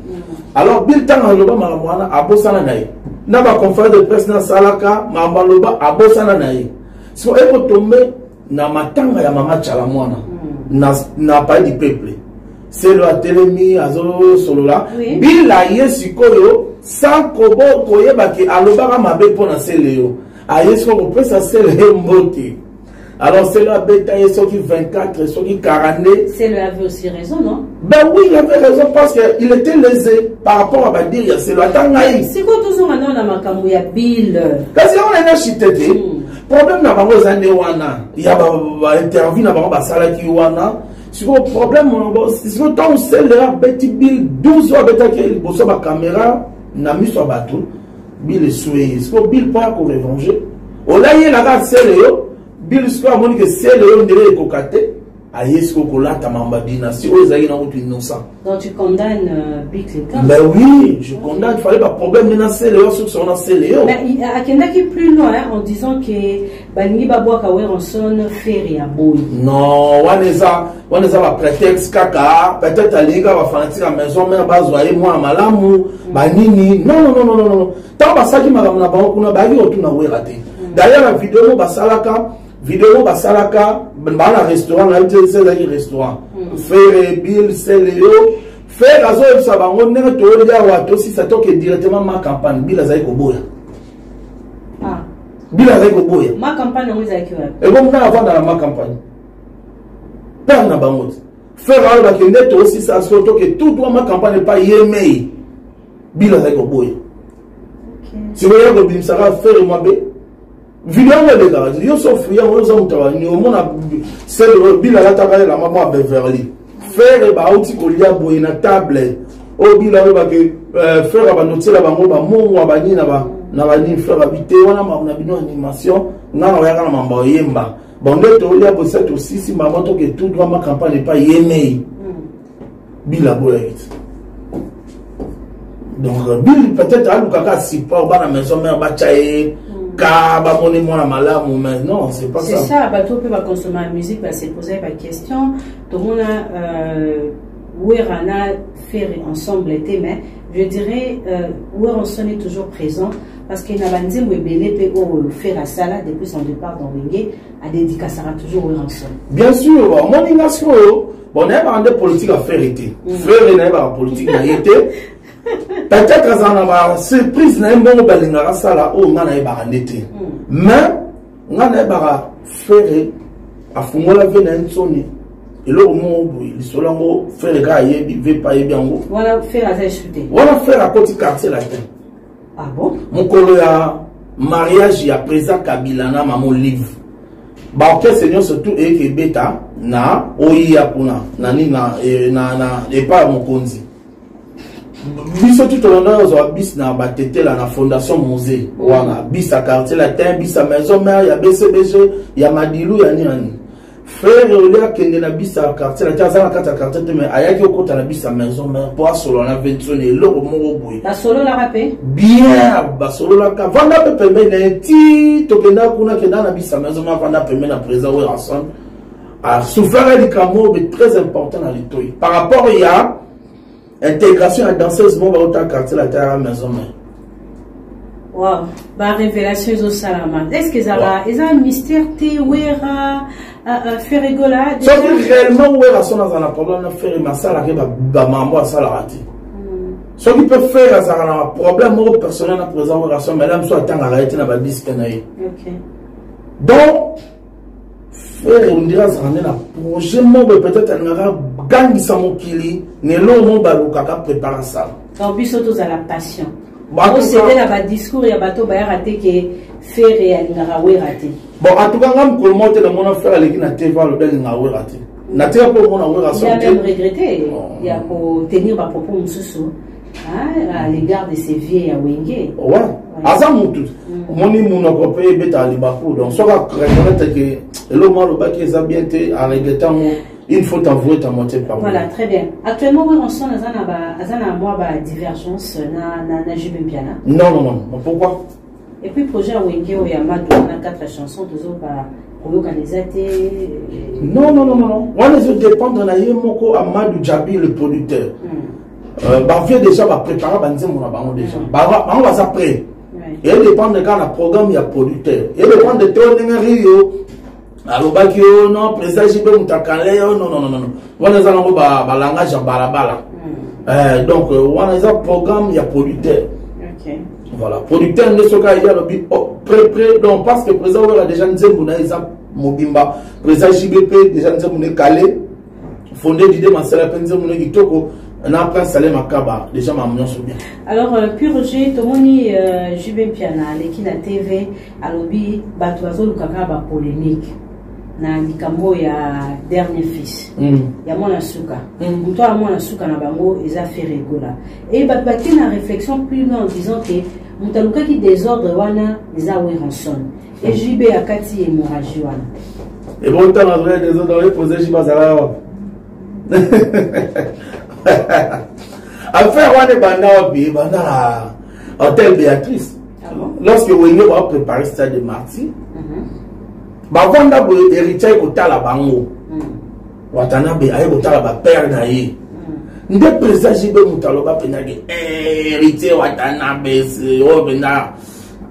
Alors Bill tanga loba maramwana a bosana nae. Na ba conférence de presse na salaka mambaloba abosana na ye so eko tombe na matanga ya mama chala mwana na pays du peuple c'est le atelemi azo solola bila yesikoyo sans kobo koyeba ki alobaka mabe pona Céléo ayesko ko pesa Céléo mbote. Alors c'est la bêta ceux qui 24, ceux qui 40. C'est le avait aussi raison, non? Ben oui, il avait raison parce qu'il était lésé par rapport à Badir. C'est le Tangaï. C'est quoi tout ça maintenant on a makamou ya Bill? Parce qu'on a un chité. Problème n'a pas besoin de wana. Il y a interview n'a pas basala qui wana. C'est quoi problème c'est que tant c'est le petit Bill 12 ans bêta qui il bosse ma caméra n'a mis sur bateau. Bill est souillé. C'est quoi Bill pas qu'on revenger. On l'a y la gare c'est le Bill soit moni que c'est le ndele kokate ayesko kolata mamba dynastie ozayi na autre innocent. Donc tu condamnes Bill Clinton? Ben oui, je condamne, il fallait pas problème de Céléo sur son Céléo. Mais à Kendaki plus loin en disant que Balingi Babouaka Werenson fait rien boy. Non, on est à prétexte kaka, peut-être à l'inga va faire la maison mais bazoyer moi malamu, banini. Non. Tant que ça qui m'a ramené on a bagi autour na werate. D'ailleurs la vidéo basalaka bana restaurant là c'est un restaurant faire Bill Céléo faire azo ça va on est to ya wato si ça toque directement ma campagne Bill azai ko boya Bill azai ko boya ma campagne on ezaki wa et bon na avant dans ma campagne père na bango faire alors que net aussi ça se toque tout doit ma campagne pas yemei Bill azai ko boya si vous voyez que Bill Sara faire moi be vidéo les gars yo sauf ya on zo mutawani o mona c'est le Bill la takale la maman Beverly faire ba outi ko lia boye na table o Bill ba ke faire ba notela bango ba mongo ba ni na ba ni faire habiter wana ma bino animation na ya kana mamba yemba bonde to lia bo set aussi si maman to que tout droit ma campagne pas yemei Bill la boye donc Bill peut-être a lukaka si pas ba na maison mère ba chaye mais non, c'est pas ça. C'est ça, bateau peut consommer la musique, va se poser la question. Tout le monde a faire ensemble était, mais je dirais Werenson est toujours présent parce qu'il n'a pas dit que faire la salle depuis son départ dans Wenge a dédié ça toujours Werenson. Bien sûr, mon innovation, on a pas de politique à faire été. Faire n'est pas politique à été. Peut-être que ça n'a surprise n'a pas de ça là où on a été. Mais on a fait à Fumola Venenzoni. Et là, il se l'a fait le gars, il veut pas y bien. Voilà, faire à chuter. Voilà, faire à côté quartier là. Ah bon? Mon collègue a mariage, il y a présent Kabila na mon livre. Bah, ok, Seigneur, surtout, et que bêta, na, oya puna, na, et pas mon konzi. biso tout le monde a bis na batete la na fondation musée wana bis à quartier latin bis à maison mère ya BCBG ya Madilu ya nani frère Olia kende na bis à quartier latin za na quartier mais ayaki okota na bis à maison mère pour solo na 21 et loko moko boy ba solo la rapé bien ba solo la ka vanda pe pembe na ti to kenda kuna kenda na bis à maison mère vanda pembe na président Werrason a souffert du camo très important dans l'Itoy par rapport il y a intégration à danseuse mon autant quartier la terre maison mais wow ba révélation au salama est-ce que ça va ils ont un mystère té wera faire rigoler sauf que réellement wera son dans un problème de faire masala que ba mambo à sala raté ce qui peut faire ça un problème au personnel à présent wera son mais là me soit temps arrêter na ba disque na OK donc on dirait ça on est là projet mon peut-être un gang samokili ne lo mo ba lokaka préparer ça donc biso tous à la passion c'était là bas discours ya bato ba raté que faire et ngara we raté bon en tout cas ngam ko monter le mon faire avec na TV le bel ngara we raté na TV pour mon we raté il a même regretté il y a pour tenir ba propos mususu à l'égard de ces vieux ya wenge ouais azamutu moni munoko pe beta libaku donc soit reconnaître que le mo le ba qui est bien té en regrettant il faut t'avouer ta montée par voilà très bien actuellement on sent azana moi ba divergence na Jubin Piana non pourquoi et puis projet wenge o ya madu na 4 chansons toujours ba organiser non on les dépendre na yemoko Amadou Djabi le producteur bah vient déjà va préparer banzemo na bango déjà bah on va ça prêt et dépend de quand la programme il y a producteur et dépend de ton numéro alors bah non président JB mutakale non on les allons ba langage balabala donc on a un programme il y a producteur voilà producteur ne se cas il y a le prêt donc parce que président a déjà nzembo na isa mobimba président JBP déjà nzembo ne calé fondé d'idée masala nzembo ne kitoko na après Salem Akaba déjà ma mignon bien alors puis Roger Tomoni Jubin Piana l'équipe na TV alobi batwazo lukaka ba polémique na likambo ya dernier fils ya mwana suka mto a mwana suka na bango eza fait rigola et batbaki na réflexion plus loin en disant que mutaluka ki désordre wana eza Werrason et JB akati hémorragie wana et bon temps na vrai désordre poser JB bazala affaire wana banda wapi banda hôtel Béatrice lorsque Wenge va préparer stade de Marty bavanda bo héritier ko tala bango watana be aye ko tala ba père na ye nde président JB mutaloba penage héritier watana be o bena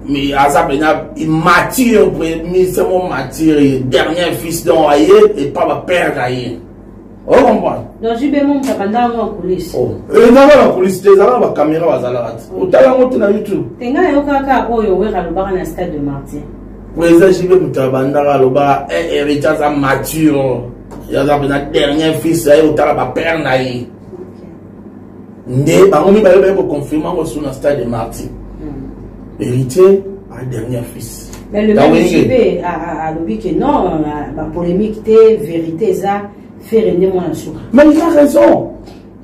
mi asa bena mature mi c'est mon mature dernier fils don aye et pas ba père na ye oh comprendre donc JB mon kapanda en coulisses et na la police des ala ba caméra bazala o tala ngoto na YouTube tenga yo kaka oyo wera lobaka na stade de Marty président JB mutabandara loba héritier ça mature ya za bena dernier fils aye o tala ba père na ye nde bango mi ba ko confirmer ko sur na stade de Marty héritier a dernier fils mais le même JB a lobby que non la polémique té vérité ça faire régner mon souka mais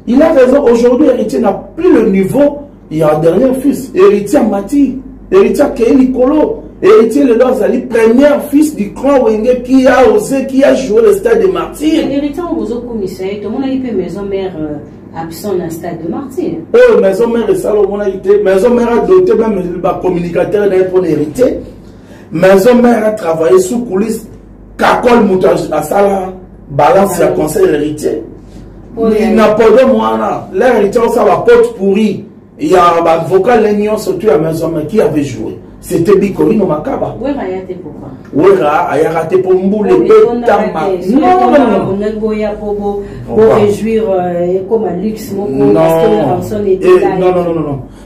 il a raison aujourd'hui héritier n'a plus le niveau il y a un dernier fils héritier Mati héritier Kéli Kolo héritier le Lozali premier fils du grand Wenge qui a osé qui a joué le stade de Marty héritier on vous commissaire tout le monde a eu maison mère absent dans le stade de Marty oh maison mère et ça on a été maison mère a doté même le communicateur d'un pour héritier maison mère a travaillé sous coulisses kakol moutage à sala balance ya conseil héritier il n'a pas de moi l'héritier ça va porte pourri il y a un avocat l'union surtout à maison mère qui avait joué c'était Bikorino Makaba Wera yate pourquoi Wera a raté pour Mboule Betama pour réjouir comme un luxe non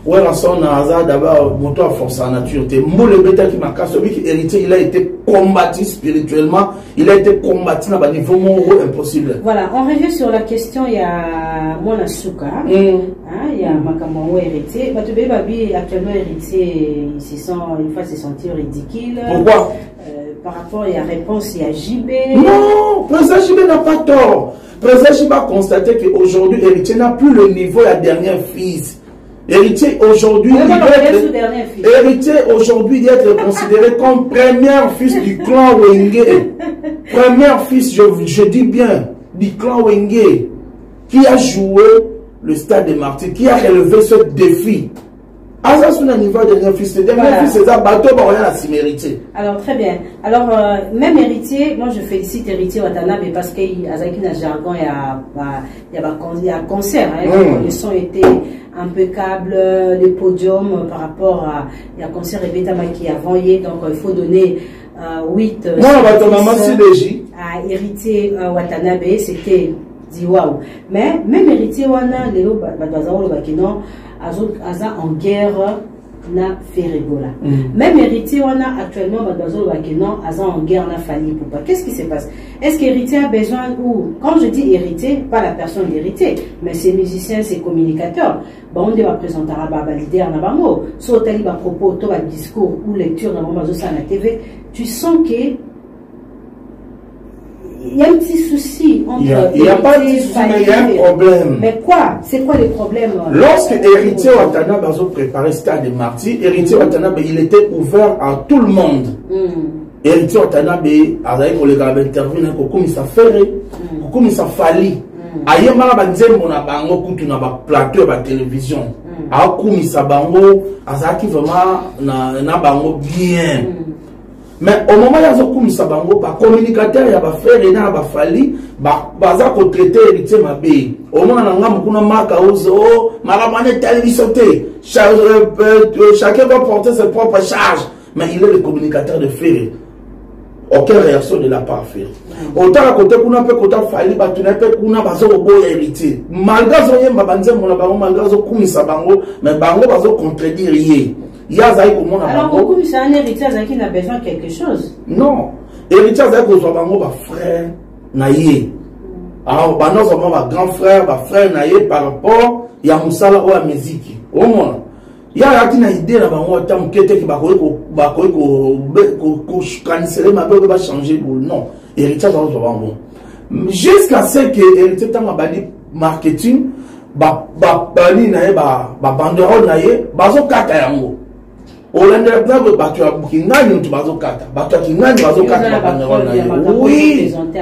Werrason a d'abord moto à force en nature Mboule Beta qui m'a cassé héritier il a été combattu spirituellement il a été combattu à un niveau impossible. Voilà, on revient sur la question il y a Mwana Suka il y a Makambo héritier actuellement héritier il va se sentir ridicule. Pourquoi? par rapport à la réponse, il y a JB. Non, président JB n'a pas tort. Président JB a constaté qu'aujourd'hui, Héritier n'a plus le niveau de la dernière fils. Héritier aujourd'hui doit être considéré comme premier fils du clan Wenge. Premier fils, je dis bien, du clan Wenge, qui a joué le stade des martyrs, qui a relevé ce défi. À ça, c'est un niveau de dernier fils. Le dernier fils, c'est un bateau, rien à s'y mériter. Alors, très bien. Alors, même Héritier, moi je félicite Héritier Watanabe parce qu'il y a un jargon, il y a un concert. Hein, les sons étaient impeccables, les podiums par rapport à. Il y a un concert Rebetama qui a envoyé, donc il faut donner 8. Non, à Héritier Watanabe, c'était dit waouh. Mais même Héritier Wana, Léo Badwazao Bakino, Aza en guerre na Ferregola. Même Héritier Wana actuellement Badwazao Bakino, Aza en guerre na Fali Poupa. Qu'est-ce qui se passe? Est-ce qu'Héritier a besoin ou quand je dis héritier, pas la personne d'héritier, mais c'est musicien, c'est communicateur. Bon, on va présenter un leader na bango. Soit tali à propos, toi discours ou lecture dans le sur la TV, tu sens que il y a un petit souci entre il n'y a pas de souci, mais il y a un problème. Mais quoi? C'est quoi le problème? Lorsque Héritier Watanabe a préparé Stade des Martyrs, Héritier Watanabe, il était ouvert à tout le monde. Héritier Watanabe, avec les gars intervenus, comme ça ferré, comme ça fali. Aïe, malaba nzembo na bango kutu na ba plateau ba télévision. A kumisa bango, azaki vraiment na bango bien. Mais au moment où il y a un communicateur, il y a un frère, il y a un fali, il y a un traité héritier. Au moment où il y a un marcaouzo, chacun va porter ses propres charges. Mais il est le communicateur de Ferré. Aucune réaction de la part de Ferré. Autant à côté, on a un peu de fali, on a un peu de héritier. Malgré ce qu'il y a mais bango va contredire. Alors, beaucoup c'est un héritier qui a besoin de quelque chose. Non. Héritier qui a besoin frère naïe. Alors, nous avons un grand frère, frère naïe par rapport à Moussala ou à musique. Au moins, il y a une idée là-bas, on va changer. Non. Héritier va bon. Jusqu'à ce que héritier ait marketing, bani naïe, banderole naïe, bazo kata yango. Oui,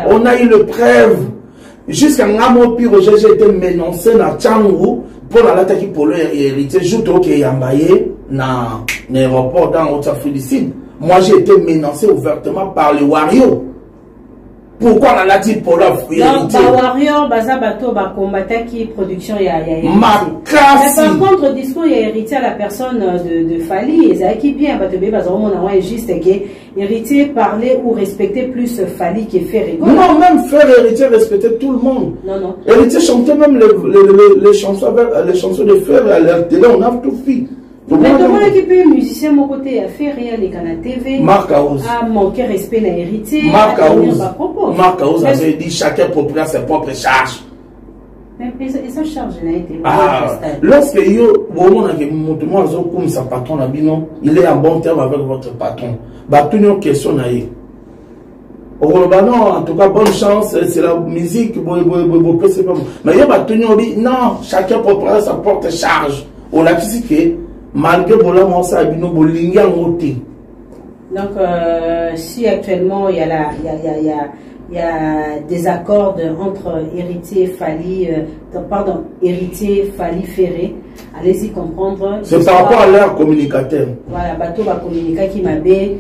on a eu le preuve. Jusqu'à Ngamo Piro, j'ai été menacé dans Tchangou pour l'attaque pour le héritier. Je suis Yambaye dans l'aéroport dans Haute-Afrique du Sud. Moi, j'ai été menacé ouvertement par les Wario. Pourquoi on a dit pour l'offre héritier? Warrior, Baza Bato, combattant qui production y a. Macassi. Mais par contre, le discours il y a héritier à la personne de Fali, et ça qui bien, Bato B, Baza on a juste que héritier parler ou respecter plus Fali qui fait rigoler. Non, même faire héritier respecter tout le monde. Non. Héritier chantait même les chansons de Fer à la télé, on a tout fait. Mais comment l'équipe musicien, mon côté, a fait rien les canaux TV, a manqué respect à l'héritier, Marc Aouz avait dit chacun propriétaire ses propres charges. Mais sa charge n'a été pas. Lorsque sa patron il est en bon terme avec votre patron. Tout une question. En tout cas, bonne chance, c'est la musique. Mais il y a non, chacun propriétaire sa propre charge. On a dit que malgré donc si actuellement il y a des accords entre héritier Fali Ferré, allez-y comprendre. C'est par rapport à leur communicateur. Voilà, bateau va communiquer qui m'a bé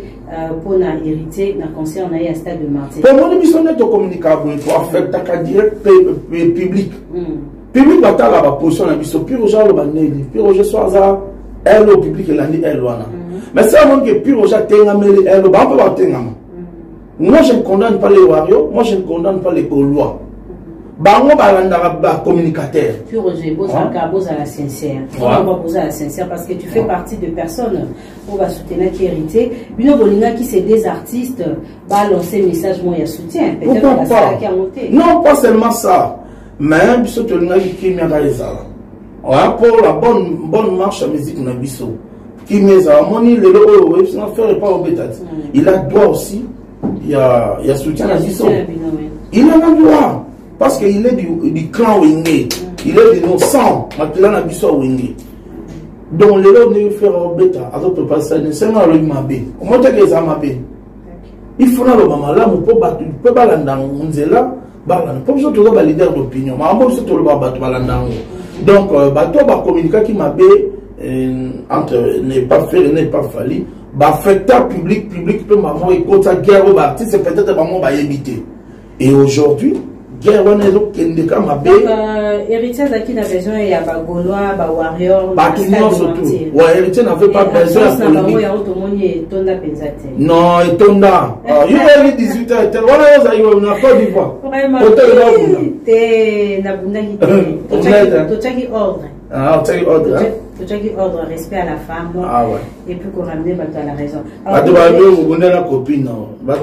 pour na héritier na concert na à Stade de Martyrs. Pour mon émission net communicable pour affecter ta direct public. Public va la position na biso puis Roger le baneli puis Roger soaza elle au public et l'année elle wana. Mais c'est avant que puis Roger tenga meli elle ba peut ba tenga. Moi je ne condamne pas les Wario, moi je ne condamne pas les Gaulois. Bango balanda communicateur. Puis Roger boza la sincère. On va poser la sincère parce que tu fais partie de personnes on va soutenir qui hérité. Bino Bolinga qui c'est des artistes va lancer message moi ya soutien. Peut-être la salle qui a monté. Non, pas seulement ça. Mais biso to linga qui mia galeza. Pour la bonne marche à musique na biso. Qui meza moni le faire pas au bétat. Il a droit aussi il y a soutien à Bisso. Il a le droit. Parce qu'il est du clan Wingé. Il est de nos sangs. Maintenant, il a Bisso Wingé. Donc, les gens ne font pas bêta. Alors, tu peux pas ça. C'est un peu mabé. Comment tu as mabé? Il faut que le maman là, on peut pas l'entendre. Là, pas besoin de le leader d'opinion. Mais on peut se le battre. Donc, bateau va communiquer qui m'a entre ne pas faire et ne pas fallu. Facteur public peut maman et quand ça guerre au bâti, c'est peut-être maman va éviter. Et aujourd'hui, guerre on est donc Kendeka m'a héritier qui n'a besoin il y a ba Gaulois, ba warrior, ba tout monde surtout. Ouais, héritier n'avait pas besoin de non, et tonda. Il y a 18 ans, voilà ça il n'a pas dit quoi. T'es na bunda qui t'es ordre. Ah, tu as ordre. Tu as ordre, respect à la femme. Ah ouais. Et puis qu'on ramène à la raison. Alors, tu vas la copine, non. Non,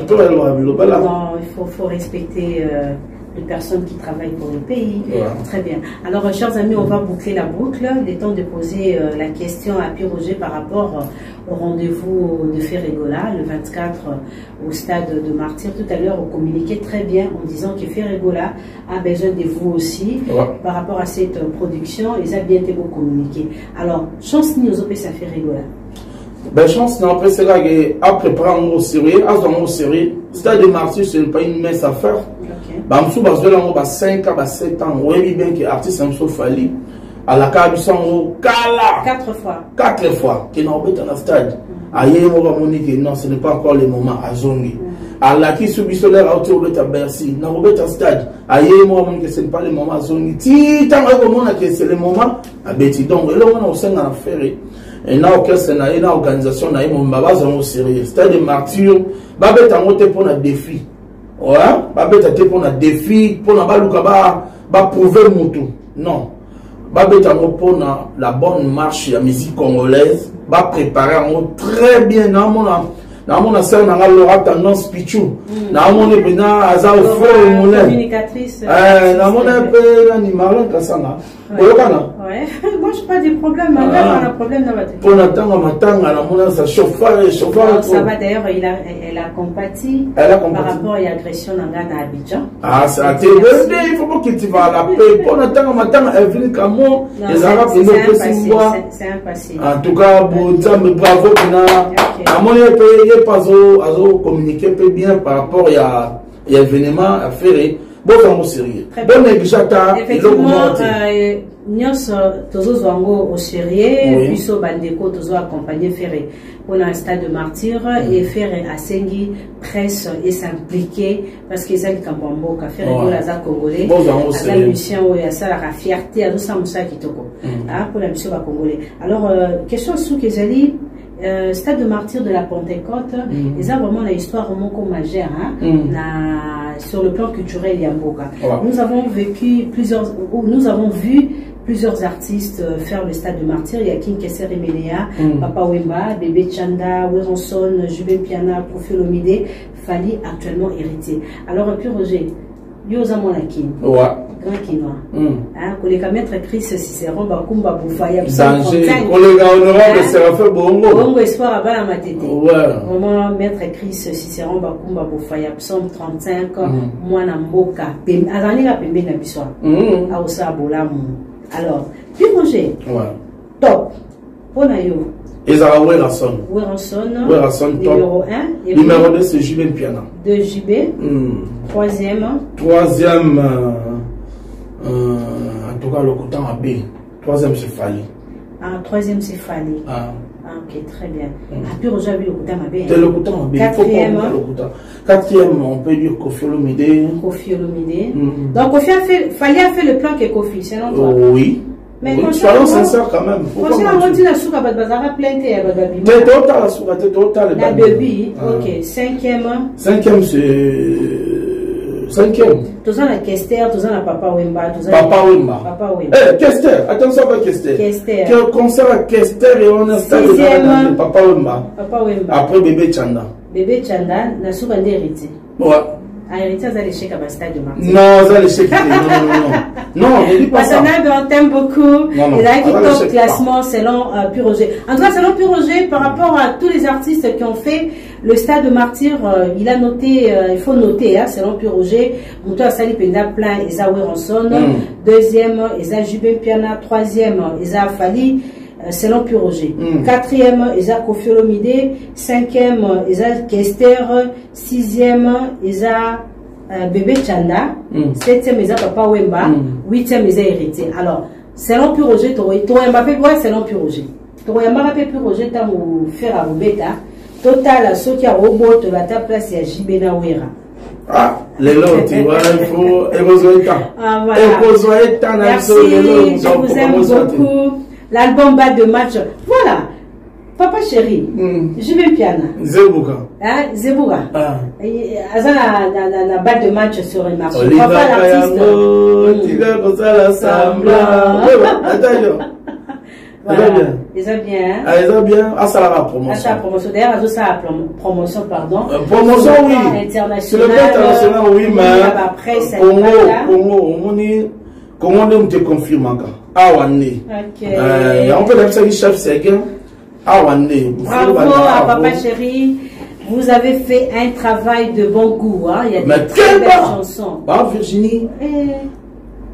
il faut respecter les personnes qui travaillent pour le pays. Ouais. Très bien. Alors, chers amis, on va boucler la boucle. Il est temps de poser la question à Pierre Roger par rapport au rendez-vous de Ferregola, le 24 au stade de Martyr. Tout à l'heure, on communiquait très bien en disant que Ferregola a besoin de vous aussi par rapport à cette production. Ils ont bien été communiqués. Alors, chance ni aux OPS à Ferregola. Ben, chance, non, après, c'est là qu'après prendre au sérieux, à ce sérieux, stade de Martyr, ce n'est pas une mince affaire. Bah, je suis 5 ans, 7 ans, oui, bien que l'artiste me fallu. À la carte, Kala. 4 fois. 4 fois, qui n'a pas été dans le stade. Aïe, non, ce n'est pas encore le moment à Zongi. À la qui subit solaire, à Bercy, n'a pas été dans le stade. Aïe, ce n'est pas le moment à Zongi. Si, tant que c'est le moment à Betty. Donc, là, on a aussi un affaire. Et là, une organisation, on a un sérieux. Stade de Martyr, Babette a monté pour un défi. Ouais, Babette a été pour un défi, pour prouver mon tout. Non. Babette a pour la bonne marche de la musique congolaise, va préparer très bien. Dans mon sœur, on a l'aura tendance pichou. Dans mon épina, Aza au fond, mon communicatrice. Dans mon épina, animal, Kassanga. Ouais, moi je n'ai pas de problème. On a un problème dans votre pour la sa chauffeur. Ça va d'ailleurs, elle a compati par rapport à l'agression dans Abidjan. Ah, ça a été donné, il faut pas que tu vas à la paix. Pour l'instant, elle vient comme moi. Les Arabes, ils c'est un passé. En tout cas, bravo. À mon pays, pas à communiquer bien par rapport à l'événement à faire. Bon, sérieux. Bon, effectivement, nous sommes au sérieux, puis nous bandeko tous accompagner Ferré pour un stade de Martyr et Ferré à Sengi presse et s'impliquer parce que c'est un Kambambo qui fait la congolais. La mission où il y a ça la fierté à nous sommes ça qui toko. Pour la mission congolais. Alors question sous que j'allais stade de Martyr de la Pentecôte, ils ont vraiment l'histoire majeure sur le plan culturel Yamboka. Nous avons vécu nous avons vu plusieurs artistes faire le stade de Martyr. Il y a King Kesser Emelea, Papa Wemba, Bébé Chanda, Weronson, Jubin Piana, Profi Olomide, Fali actuellement héritier. Alors puis Roger, Yosa Monakin. Grand Kinois. Collègue maître Chris Cicéron, Bakumba Boufaya, collègue honorable Séraphin Bongo. Bongo Espoir à Bala Matete. Vraiment, maître Chris Cicéron, Bakumba Boufaya, Psaume 35, Moana Mboka, Azaniga Pembe Nabiswa, Aosa Bolamu. Alors, puis Roger, top. Ponayo. Ezara Weranson. Weranson, numéro 1. Numéro 2, c'est Jubin Piana. 2 JB. Troisième, en tout cas, le coton à B. Troisième, c'est Fali. Troisième, c'est Fali. Ok, très bien. Puis Roger a vu le coton à B. C'est le coton à B. Quatrième, on peut dire Kofi Olomide. Donc, Fali a fait le plan que Kofi, selon toi? Oui. Mais soyons sincères quand même. Cinquième, tous la Kester, tous la Papa Wemba. Papa Wemba. Kester, attention à Kester. Quel concert à Kester et on a sixième, Papa Wemba. Après Bébé Chanda. Bébé Chanda, n'a souvent hérité. Ouais. Héritier, ça l'échec à stade de Martyr. Non, ça l'échec. Non, ne dis pas ça. On t'aime beaucoup. Il a qui top classement selon Pure Roger. En tout cas, selon Pure Roger, par rapport à tous les artistes qui ont fait Le stade de martyr, il a noté, il faut noter, hein, selon Pierre Roger, Moutou Asali Penda plein, Eza Weranson. Deuxième, Eza Jubin Piana. Troisième, Eza Fali, selon Pierre Roger. Quatrième, Eza Kofi Olomide. Cinquième, Eza Kester. Sixième, Eza Bébé Chanda. Septième, Eza Papa Wemba. Huitième, Eza Héritier. Alors, selon Pierre Roger, Toro Mbappé, selon Pierre Roger. Toro Mbappé, Pierre Roger, t'as ou faire à Robeta. Total, ceux qui ont robot de la place, il y a Jibena Wera. Ah, les lots, tu vois, il faut époser. Ah, voilà. Merci, je vous aime beaucoup. L'album bas de match. Voilà. Papa chéri, je vais piano. Zebouka. Hein, Zebouka. Ah. Azana na balle de match sur le marché. Oliva Papa l'artiste. Tiga Kosala Sambla. Attends. Voilà. Ils ont bien. Ah, ils ont bien. Ah, ça la promotion. Ah, ça la promotion. D'ailleurs, ça la promotion, pardon. Promotion, oui. International. C'est le plan international, oui, mais. Congo, on te confirme encore. Ah, on est. Ok. On peut dire ça, le chef Séguin. Ah, on est. Bravo à Papa chéri. Vous avez fait un travail de bon goût. Hein. Il y a des très belles chansons. Ah, Virginie.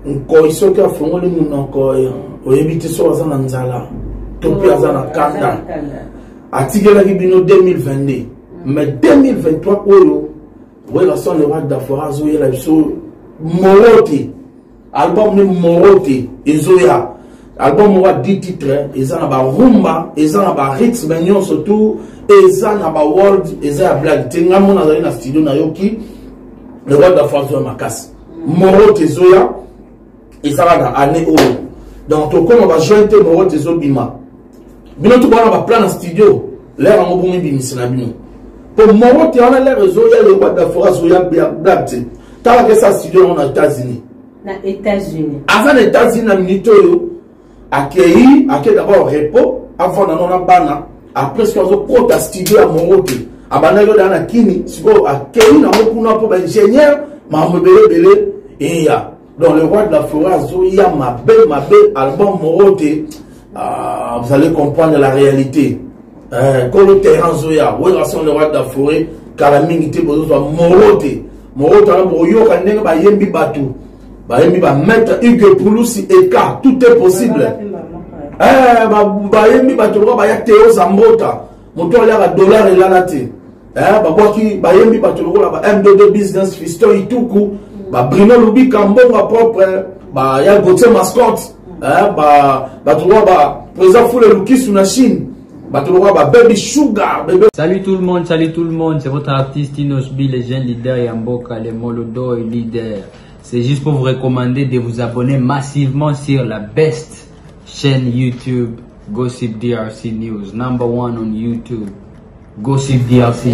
Encore, ils sont qui a fait le monde encore. On évite sur la Nzala. Topi Azana Kanda. Atigela Ribino 2022. Mais 2023, oui, la son le roi d'Afora, Zoé, la biso, Morote. Album de Morote, et Zoya. Album moi 10 titres, ils ont ba rumba, ils ont ba rythme mignon surtout, ils ont ba world, ils ont blague. Tenga mon azali na studio na yoki, le roi d'Afora Zoya Makas. Morote Zoya, ils ont la année où. Donc, comme on va joindre Morote Zobima. Bino tout bon, on va plan en studio. L'air en bon bimis na bino. Pour Morote, on a l'air Zoya, le roi d'Afora Zoya blague. T'as que ça studio en États-Unis. Les États-Unis. Avant les États-Unis, na minute accueilli d'abord repos avant dans la bana après ce qu'on a porté à studio à Morote à banayo dans la kini siko accueilli na mokuna pour ingénieur mamobele belé et ya dans le roi de la forêt Zoya ma belle album Morote vous allez comprendre la réalité quand le terrain Zoya ouais la son le roi de la forêt calamité bozo Morote na boyo kanenga ba yembi batu Baïmi va mettre Hugues Pouloussi et K, tout est possible. Baïmi va te voir, Théo Zambota, moto à dollar et l'anati. Baïmi va te voir, M22 business, Fisto Ituku, Bruno Lubi Kambonga propre, Y'a Gauthier Mascotte, président Foule Luki sous la Chine. Baby Sugar, bébé. Salut tout le monde, c'est votre artiste Inosbi, les jeunes leaders Yamboka, les Molodo et leaders. C'est juste pour vous recommander de vous abonner massivement sur la best chaîne YouTube, Gossip DRC News, #1 on YouTube, Gossip DRC.